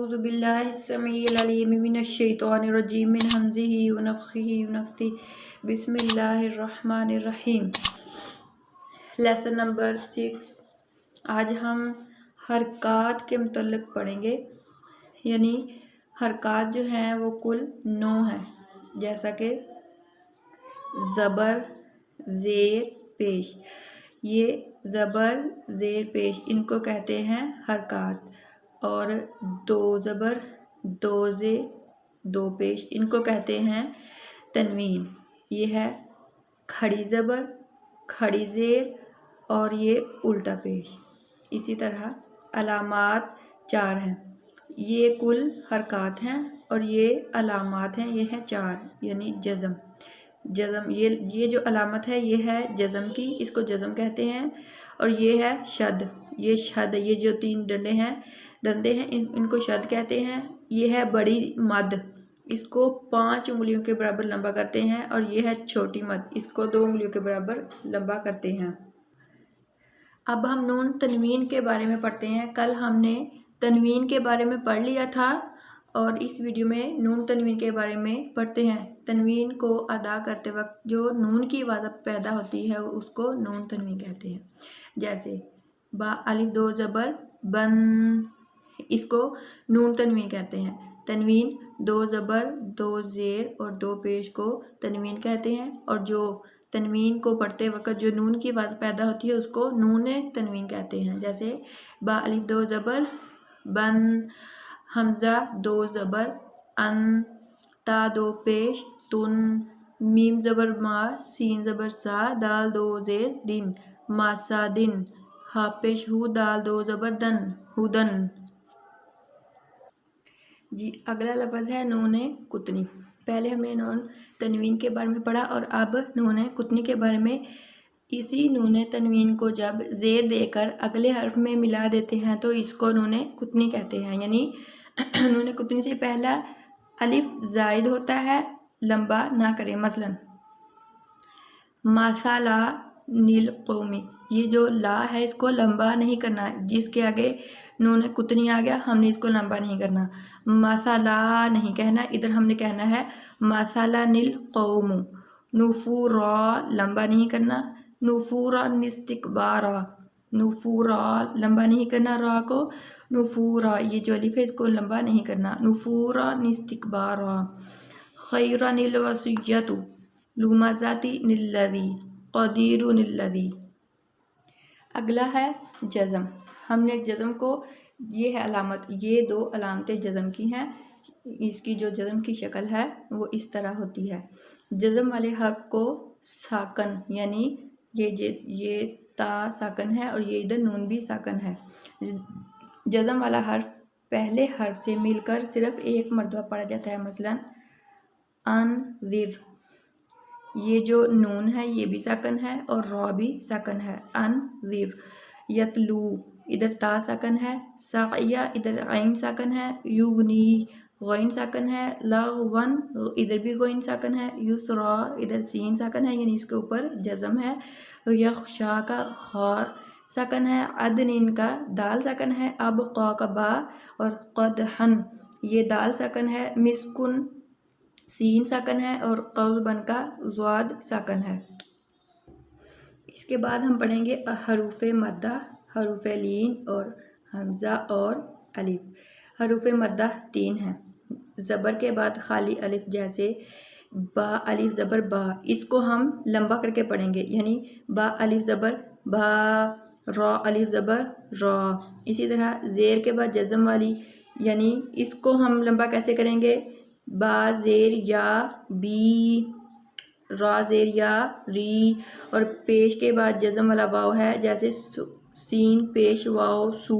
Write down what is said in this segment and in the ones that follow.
औज़ु बिल्लाहि स्समीइल अलीम मिनश शैतानिर रजीम मिन हमज़िही व नफ़्ख़िही व नफ़्थिही बिस्मिल्लाहिर रहमानिर रहीम। Lesson number 6। आज हम हरकात के मुतल्लिक़ पढ़ेंगे, यानी हरकात जो हैं वो कुल 9 हैं, जैसा कि ज़बर, ज़ेर, पेश। ये ज़बर, ज़ेर, पेश इनको कहते हैं हरकात। और 2 ज़बर, 2 ज़ेर, 2 पेश इनको कहते हैं तनवीन। ये है खड़ी ज़बर, खड़ी ज़ेर और ये उल्टा पेश। इसी तरह अलामात 4 हैं। ये कुल हरकात हैं और ये अलामात हैं, ये हैं 4, यानी जज़म। जज़म ये जो अलामत है ये है जज़म की, इसको जज़म कहते हैं। और ये है शद, ये शद, ये जो 3 दंदे हैं इनको शद कहते हैं। ये है बड़ी मद, इसको 5 उंगलियों के बराबर लंबा करते हैं। और ये है छोटी मद, इसको 2 उंगलियों के बराबर लंबा करते हैं। अब हम नून तनवीन के बारे में पढ़ते हैं। कल हमने तनवीन के बारे में पढ़ लिया था और इस वीडियो में नून तनवीन के बारे में पढ़ते हैं। तनवीन को अदा करते वक्त जो नून की आवाज़ पैदा होती है उसको नून तनवीन कहते हैं। जैसे बा अलिफ 2 ज़बर बन, इसको नून तनवीन कहते हैं। तनवीन 2 ज़बर, 2 ज़ेर और 2 पेश को तनवीन कहते हैं। और जो तनवीन को पढ़ते वक्त जो नून की आवाज़ पैदा होती है उसको नून तनवीन कहते हैं। जैसे बा अलिफ 2 ज़बर बन, हमज़ा 2 ज़बर अन, ता 2 पेश तुन, मीम ज़बर मा, सीन ज़बर सा, दाल 2 ज़ेर दिन, मासा दिन, हा पेश हु, दाल 2 ज़बर दन, हुदन। जी, अगला लफ्ज़ है नून कुतनी। पहले हमने नून तनवीन के बारे में पढ़ा और अब नून कुतनी के बारे में। इसी नून तनवीन को जब ज़ेर देकर अगले हर्फ में मिला देते हैं तो इसको नून कुतनी कहते हैं। यानी नून कुतनी से पहला अलिफ ज़ायद होता है, लंबा ना करें। मसलन मसाला नील कौमी, ये जो ला है इसको लंबा नहीं करना, जिसके आगे नून कुतनी आ गया हमने इसको लंबा नहीं करना। मसाला नहीं कहना, इधर हमने कहना है मसाला नील कौमु। नुफूरा लंबा नहीं करना, नुफूरा निस्तिकबारा, नुफूरा लंबा नहीं करना रा को। नुफूरा ये जो अलिफ है इसको लंबा नहीं करना। नुफूरा निस्तिकबारा। खैरा नील वसियतु, लुमाजाती निल्लदी, कदीरु निल्लदी। अगला है जज़म। हमने जज़म को, ये है अलामत, ये 2 अलामतें जज़म की हैं। इसकी जो जज़म की शक्ल है वो इस तरह होती है। जज़म वाले हर्फ को साकन, यानी ये ता साकन है और ये इधर नून भी साकन है। जज़म वाला हर्फ पहले हर्फ से मिलकर सिर्फ एक मरतबा पढ़ा जाता है। मसलन अनज़िर, ये जो नून है ये भी साकन है और रॉ भी साकन है। अनज़िर। यतलू, इधर ता साकन है। साया, इधर आइन साकन है। युगनी, गौइन साकन है। लगवन, इधर भी गौइन साकन है। युसरा, इधर सीन साकन है, यानी इसके ऊपर जज़म है। यख्शा का खा साकन है। अदनिन का दाल साकन है। अब क़ा का बा और क़दहन ये दाल साकन है। मिस्कुन सीन साकन है और क़ल्बन का ज़ाद साकन है। इसके बाद हम पढ़ेंगे हरूफ मद्दा, हरूफ लीन और हमज़ा और अलिफ। हरूफ मद्दा 3 हैं। ज़बर के बाद खाली अलिफ, जैसे बा अलिफ ज़बर बा, इसको हम लंबा करके पढ़ेंगे। यानी बा अलिफ ज़बर बा, रॉ अलिफ ज़बर रॉ। इसी तरह ज़ेर के बाद जज़म वाली, यानी इसको हम लंबा कैसे करेंगे? बा ज़ेर या बी, रा ज़ेर या री। और पेश के बाद जज़म वाला वाव है, जैसे सीन पेश वाव सू,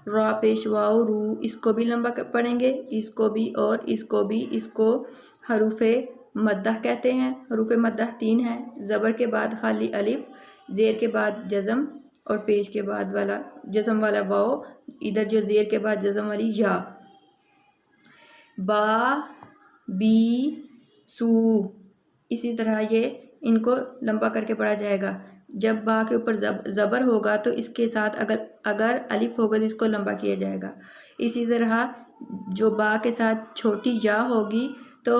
रा पेश वाव रू, इसको भी लंबा पढ़ेंगे, इसको भी और इसको भी। इसको हरूफ मद्दा कहते हैं। हरूफ मद्दा 3 हैं। ज़बर के बाद खाली अलिफ, ज़ेर के बाद जज़म और पेश के बाद वाला जज़म वाला वाव, इधर जो ज़ेर के बाद जज़म वाली या। बा बी सू, इसी तरह ये इनको लंबा करके पढ़ा जाएगा। जब बा के ऊपर ज़बर होगा तो इसके साथ अगर अलिफ होगा तो इसको लंबा किया जाएगा। इसी तरह जो बा के साथ छोटी या होगी तो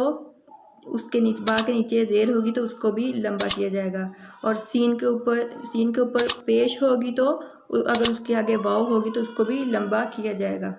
उसके नीचे बा के नीचे ज़ेर होगी तो उसको भी लंबा किया जाएगा। और सीन के ऊपर पेश होगी तो अगर उसके आगे वाव होगी तो उसको भी लंबा किया जाएगा।